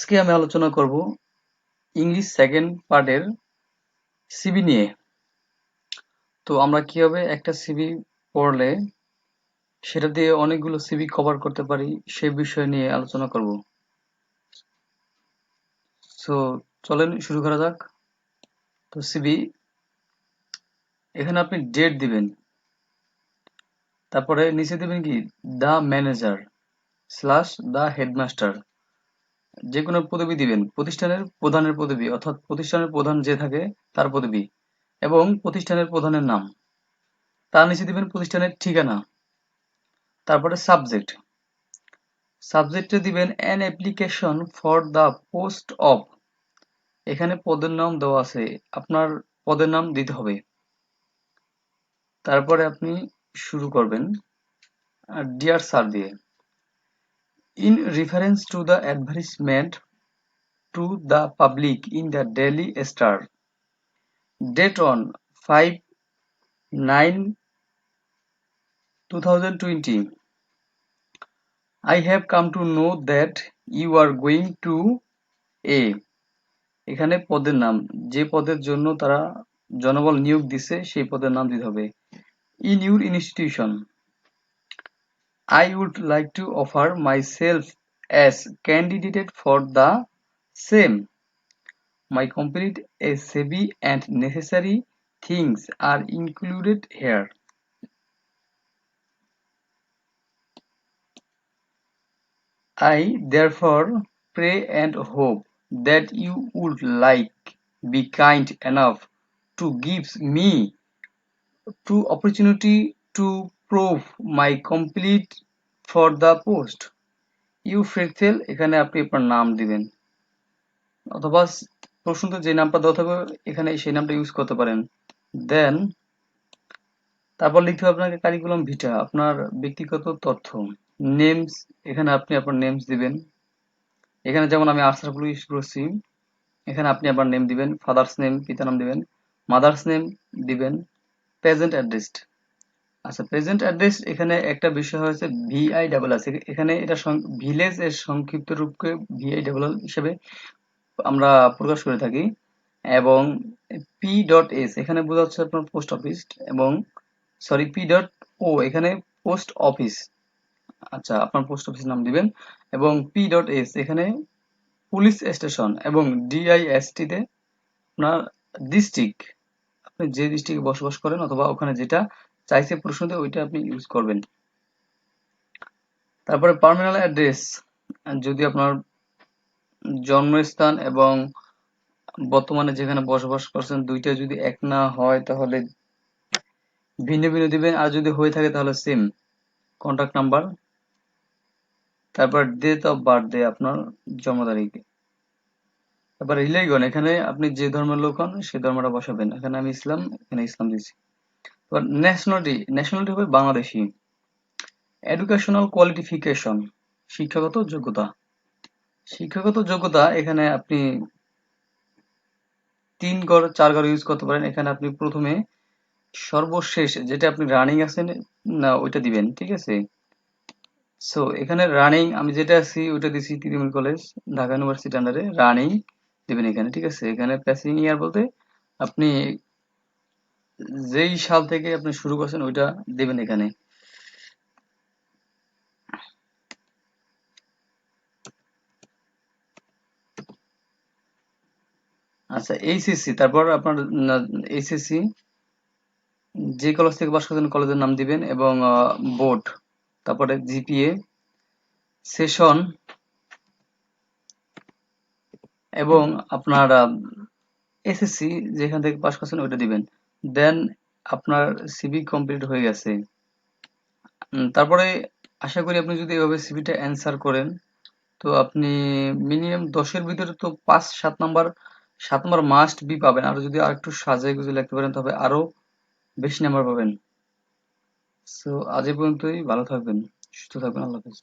আজকে আমি আলোচনা করব ইংলিশ সেকেন্ড পার্টের সিভি নিয়ে। তো আমরা কিভাবে একটা সিভি পড়লে সেটা দিয়ে অনেকগুলো সিভি কভার করতে পারি সেই বিষয় নিয়ে আলোচনা করব। সো চলেন শুরু করা যাক। তো সিভি এখানে আপনি ডেট দিবেন, তারপরে নিচে দিবেন কি the manager slash the headmaster, যে কোনো পদবি দিবেন, প্রতিষ্ঠানের প্রধানের পদবি অর্থাৎ প্রতিষ্ঠানের প্রধান যে থাকে তার পদবি এবং প্রতিষ্ঠানের প্রধানের নাম। তার নিচে দিবেন প্রতিষ্ঠানের ঠিকানা, তারপরে সাবজেক্ট, সাবজেক্টে দিবেন an application for the post of, এখানে পদের নাম দেওয়া আছে, আপনার পদের নাম দিতে হবে। তারপরে আপনি শুরু করবেন ডিয়ার স্যার দিয়ে, in reference to the advertisement to the public in the Daily Star, date on 5/9/2020, I have come to know that you are going to A, এখানে পদের নাম, যে পদের জন্য তারা জনবল নিয়োগ দিছে সেই পদের নাম দিতে হবে। In your institution, I would like to offer myself as candidate for the same. My complete CV and necessary things are included here. I therefore pray and hope that you would be kind enough to give me to opportunity to prove my complete for the post. You faithful, এখানে আপনি আপনার নাম দিবেন অথবা প্রশ্নতে যে নামটা দেওয়া থাকবে এখানে সেই নামটা ইউজ করতে পারেন। দেন তারপর লিখতে হবে আপনাকে কারিকুলাম ভিটা, আপনার ব্যক্তিগত তথ্য, নেমস, এখানে আপনি আপনার নেমস দিবেন। এখানে যেমন আমি আনসারগুলো ইউজ করছি, এখানে আপনি আপনার নেম দিবেন, ফাদার্স নেম পিতার নাম দিবেন, মাদার্স নেম দিবেন, প্রেজেন্ট অ্যাড্রেস। আচ্ছা, প্রেজেন্ট অ্যাড্রেস এখানে একটা বিষয় হয়েছে ভিআই ডাবল আছে, এখানে এটা ভিলেজ এর সংক্ষিপ্ত রূপকে ভিআই ডাবল হিসেবে আমরা প্রকাশ করে থাকি। এবং P.S এখানে বোঝা যাচ্ছে আপনার পোস্ট অফিস, এবং সরি P.O এখানে পোস্ট অফিস। আচ্ছা, আপনার পোস্ট অফিস নাম দিবেন এবং P.S এখানে পুলিশ স্টেশন এবং DIST তে আপনার ডিস্ট্রিক্ট, আপনি যে ডিস্ট্রিক্টে বসবাস করেন অথবা ওখানে যেটা চাইছে প্রশ্নতে ওইটা আপনি ইউজ করবেন। তারপরে পার্মানেন্ট অ্যাড্রেস, যদি আপনার জন্মস্থান এবং বর্তমানে যেখানে বসবাস করছেন দুইটা যদি এক না হয় তাহলে ভিন্ন ভিন্ন দিবেন, আর যদি হয়ে থাকে তাহলে সেম। কন্টাক্ট নাম্বার, তারপর ডেট অফ বার্থডে আপনার জন্ম তারিখ, তারপর রিলিজন, এখানে আপনি যে ধর্মের লোক হন সেই ধর্মটা বসাবেন, এখানে আমি ইসলাম, এখানে ইসলাম দিচ্ছি। তারপর ন্যাশনালিটি হবে বাংলাদেশি। এডুকেশনাল কোয়ালিফিকেশন, শিক্ষাগত যোগ্যতা, শিক্ষাগত যোগ্যতা এখানে আপনি 3 ঘর 4 ঘর ইউজ করতে পারেন। এখানে আপনি প্রথমে সর্বশেষ যেটা আপনি রানিং আছেন না ওইটা দিবেন, ঠিক আছে। সো এখানে রানিং আমি যেটা আছি ওইটা দিছি তিতুমির কলেজ ঢাকা ইউনিভার্সিটি আন্ডারে রানিং দিবেন এখানে, ঠিক আছে। এখানে প্যাসিং ইয়ার বলতে আপনি যেই সাল থেকে আপনি শুরু করছেন ওইটা দিবেন এখানে। আচ্ছা, এইচএসসি, তারপর আপনার এইচএসসি যে কলেজ থেকে পাস করছেন কলেজের নাম দিবেন এবং বোর্ড, তারপরে জিপিএ, সেশন এবং আপনার এসএসসি যেখান থেকে পাস করছেন ওইটা দিবেন। দেন আপনার সিভি কমপ্লিট হয়ে গেছে। তারপরে আশা করি আপনি যদি এভাবে সিভিটা অ্যান্সার করেন তো আপনি মিনিমাম 10-এর ভিতরে তো 5-7 নাম্বার মাস্ট বি পাবেন। আর যদি আরেকটু সাজায় গুছিয়ে লিখতে পারেন তবে আরো বেশি নাম্বার পাবেন। সো আজ এ পর্যন্তই, ভালো থাকবেন, সুস্থ থাকবেন, আল্লাহ হাফেজ।